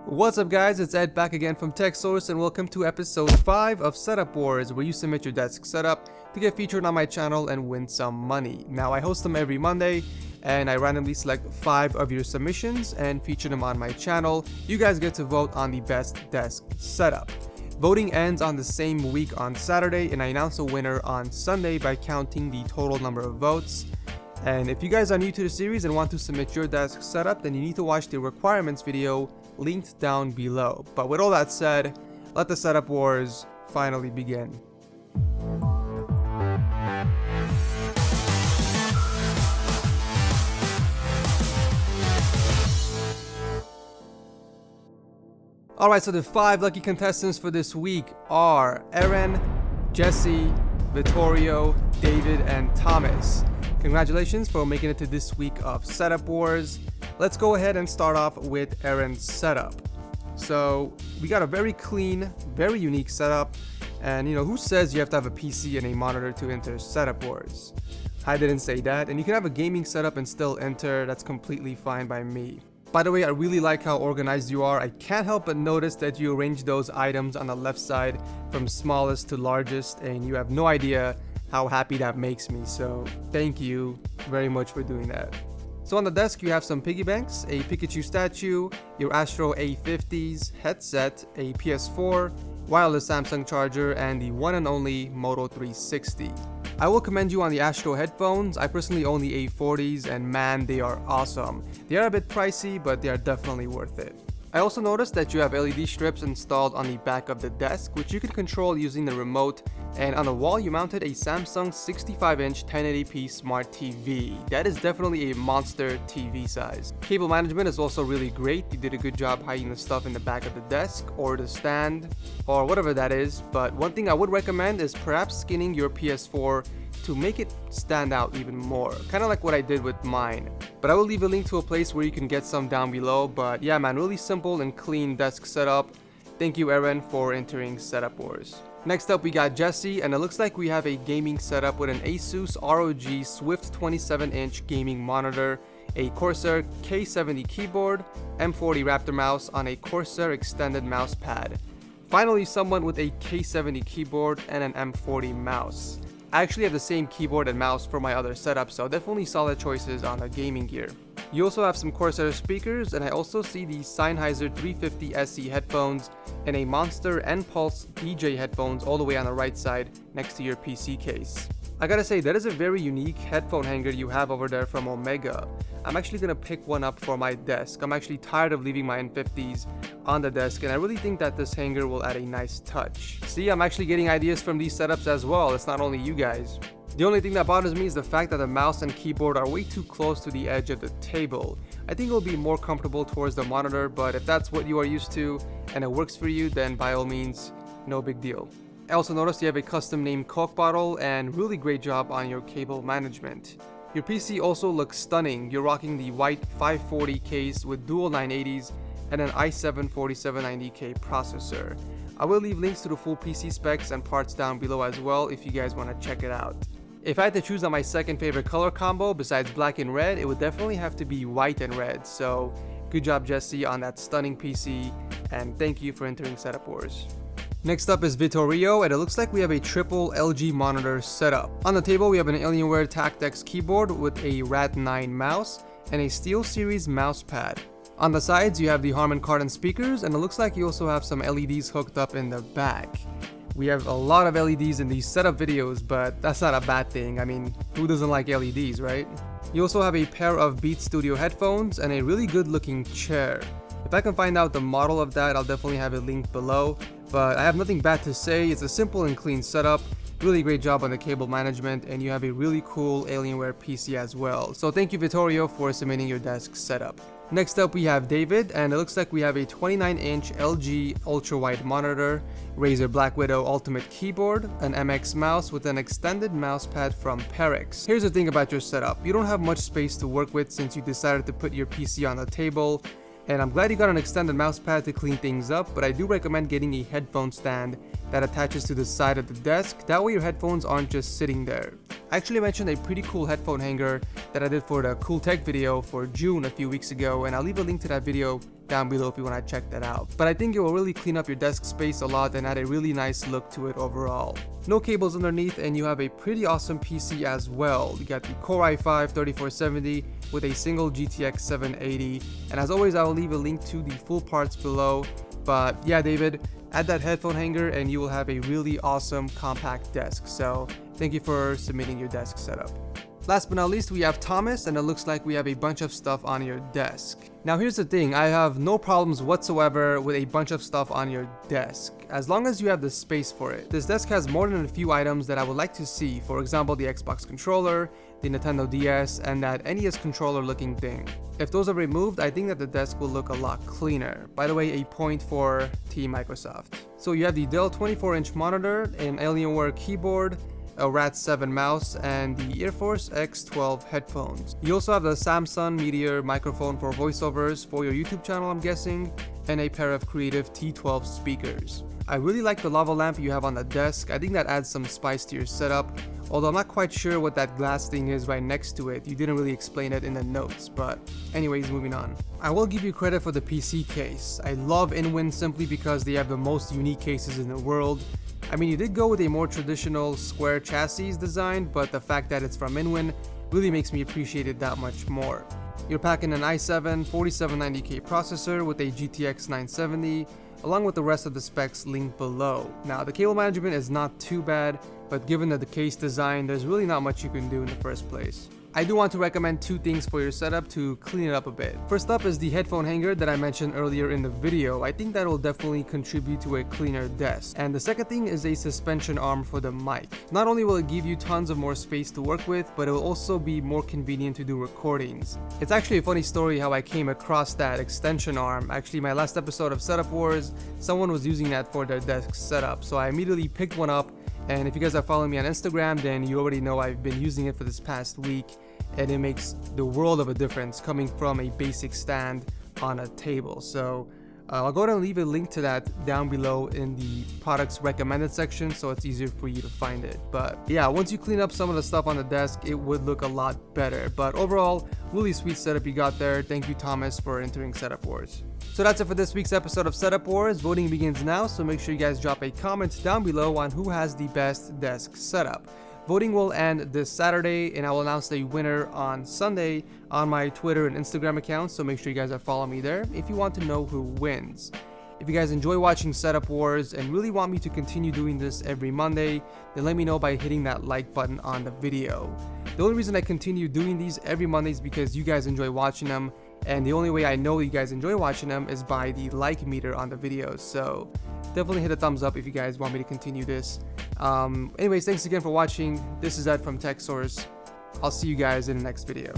What's up guys, it's Ed back again from TechSource and welcome to episode 5 of Setup Wars, where you submit your desk setup to get featured on my channel and win some money. Now I host them every Monday and I randomly select 5 of your submissions and feature them on my channel. You guys get to vote on the best desk setup. Voting ends on the same week on Saturday and I announce a winner on Sunday by counting the total number of votes. And if you guys are new to the series and want to submit your desk setup, then you need to watch the requirements video linked down below. But with all that said, let the setup wars finally begin. Alright, so the 5 lucky contestants for this week are Aaron, Jessie, Vittorio, David, and Thomas. Congratulations for making it to this week of Setup Wars. Let's go ahead and start off with Aaron's setup. So we got a very clean, very unique setup. And who says you have to have a PC and a monitor to enter Setup Wars? I didn't say that. And you can have a gaming setup and still enter. That's completely fine by me. By the way, I really like how organized you are. I can't help but notice that you arrange those items on the left side from smallest to largest, and you have no idea how happy that makes me, so thank you very much for doing that. So on the desk you have some piggy banks, a Pikachu statue, your Astro A50s, headset, a PS4, wireless Samsung charger, and the one and only Moto 360. I will commend you on the Astro headphones. I personally own the A40s and man, they are awesome. They are a bit pricey, but they are definitely worth it. I also noticed that you have LED strips installed on the back of the desk, which you can control using the remote, and on the wall you mounted a Samsung 65-inch 1080p smart TV. That is definitely a monster TV size. Cable management is also really great. You did a good job hiding the stuff in the back of the desk or the stand or whatever that is, but one thing I would recommend is perhaps skinning your PS4 to make it stand out even more, kind of like what I did with mine. But I will leave a link to a place where you can get some down below. But yeah man, really simple and clean desk setup. Thank you Aaron for entering Setup Wars. Next up we got Jessie, and it looks like we have a gaming setup with an Asus ROG Swift 27-inch gaming monitor, a Corsair K70 keyboard, M40 Raptor mouse on a Corsair extended mouse pad. Finally, someone with a K70 keyboard and an M40 mouse. I actually have the same keyboard and mouse for my other setup, so definitely solid choices on the gaming gear. You also have some Corsair speakers, and I also see the Sennheiser 350 SE headphones and a Monster and Pulse DJ headphones all the way on the right side next to your PC case. I gotta say, that is a very unique headphone hanger you have over there from Omega. I'm actually gonna pick one up for my desk. I'm actually tired of leaving my N50s on the desk, and I really think that this hanger will add a nice touch. See, I'm actually getting ideas from these setups as well. It's not only you guys. The only thing that bothers me is the fact that the mouse and keyboard are way too close to the edge of the table. I think it'll be more comfortable towards the monitor, but if that's what you are used to and it works for you, then by all means, no big deal. I also noticed you have a custom named Coke bottle and really great job on your cable management. Your PC also looks stunning. You're rocking the white 540 case with dual 980s and an i7 4790K processor. I will leave links to the full PC specs and parts down below as well if you guys want to check it out. If I had to choose on my second favorite color combo besides black and red, it would definitely have to be white and red. So good job Jessie on that stunning PC, and thank you for entering Setup Wars. Next up is Vitorrio, and it looks like we have a triple LG monitor setup. On the table we have an Alienware Tactex keyboard with a Rat9 mouse and a SteelSeries mouse pad. On the sides you have the Harman Kardon speakers, and it looks like you also have some LEDs hooked up in the back. We have a lot of LEDs in these setup videos, but that's not a bad thing. I mean, who doesn't like LEDs, right? You also have a pair of Beats Studio headphones and a really good looking chair. If I can find out the model of that, I'll definitely have it linked below. But I have nothing bad to say. It's a simple and clean setup. Really great job on the cable management, and you have a really cool Alienware PC as well. So thank you Vittorio for submitting your desk setup. Next up we have David, and it looks like we have a 29-inch LG ultra-wide monitor, Razer Black Widow Ultimate keyboard, an MX mouse with an extended mouse pad from Perix. Here's the thing about your setup. You don't have much space to work with since you decided to put your PC on the table. And I'm glad you got an extended mouse pad to clean things up, but I do recommend getting a headphone stand that attaches to the side of the desk. That way your headphones aren't just sitting there. I actually mentioned a pretty cool headphone hanger that I did for the Cool Tech video for June a few weeks ago, and I'll leave a link to that video down below if you want to check that out. But I think it will really clean up your desk space a lot and add a really nice look to it overall. No cables underneath, and you have a pretty awesome PC as well. You got the Core i5-3470 with a single GTX 780, and as always I will leave a link to the full parts below. But yeah, David, add that headphone hanger and you will have a really awesome compact desk. So thank you for submitting your desk setup. Last but not least, we have Thomas, and it looks like we have a bunch of stuff on your desk. Now here's the thing, I have no problems whatsoever with a bunch of stuff on your desk, as long as you have the space for it. This desk has more than a few items that I would like to see, for example the Xbox controller, the Nintendo DS, and that NES controller looking thing. If those are removed, I think that the desk will look a lot cleaner. By the way, a point for Team Microsoft. So you have the Dell 24-inch monitor, an Alienware keyboard, a Rat7 mouse, and the Air Force X12 headphones. You also have the Samsung Meteor microphone for voiceovers for your YouTube channel, I'm guessing, and a pair of Creative T12 speakers. I really like the lava lamp you have on the desk. I think that adds some spice to your setup, although I'm not quite sure what that glass thing is right next to it. You didn't really explain it in the notes, but anyways, moving on. I will give you credit for the PC case. I love Inwin simply because they have the most unique cases in the world. I mean, you did go with a more traditional square chassis design, but the fact that it's from Inwin really makes me appreciate it that much more. You're packing an i7 4790K processor with a GTX 970, along with the rest of the specs linked below. Now, the cable management is not too bad, but given that the case design, there's really not much you can do in the first place. I do want to recommend two things for your setup to clean it up a bit. First up is the headphone hanger that I mentioned earlier in the video. I think that will definitely contribute to a cleaner desk. And the second thing is a suspension arm for the mic. Not only will it give you tons of more space to work with, but it will also be more convenient to do recordings. It's actually a funny story how I came across that extension arm. Actually, my last episode of Setup Wars, someone was using that for their desk setup, so I immediately picked one up. And if you guys are following me on Instagram, then you already know I've been using it for this past week, and it makes the world of a difference coming from a basic stand on a table. So I'll go ahead and leave a link to that down below in the products recommended section, so it's easier for you to find it. But yeah, once you clean up some of the stuff on the desk, it would look a lot better. But overall, really sweet setup you got there. Thank you, Thomas, for entering Setup Wars. So that's it for this week's episode of Setup Wars. Voting begins now, so make sure you guys drop a comment down below on who has the best desk setup. Voting will end this Saturday, and I will announce the winner on Sunday on my Twitter and Instagram accounts, so make sure you guys are following me there if you want to know who wins. If you guys enjoy watching Setup Wars and really want me to continue doing this every Monday, then let me know by hitting that like button on the video. The only reason I continue doing these every Monday is because you guys enjoy watching them, and the only way I know you guys enjoy watching them is by the like meter on the videos. So definitely hit a thumbs up if you guys want me to continue this. Anyways, thanks again for watching. This is Ed from TechSource. I'll see you guys in the next video.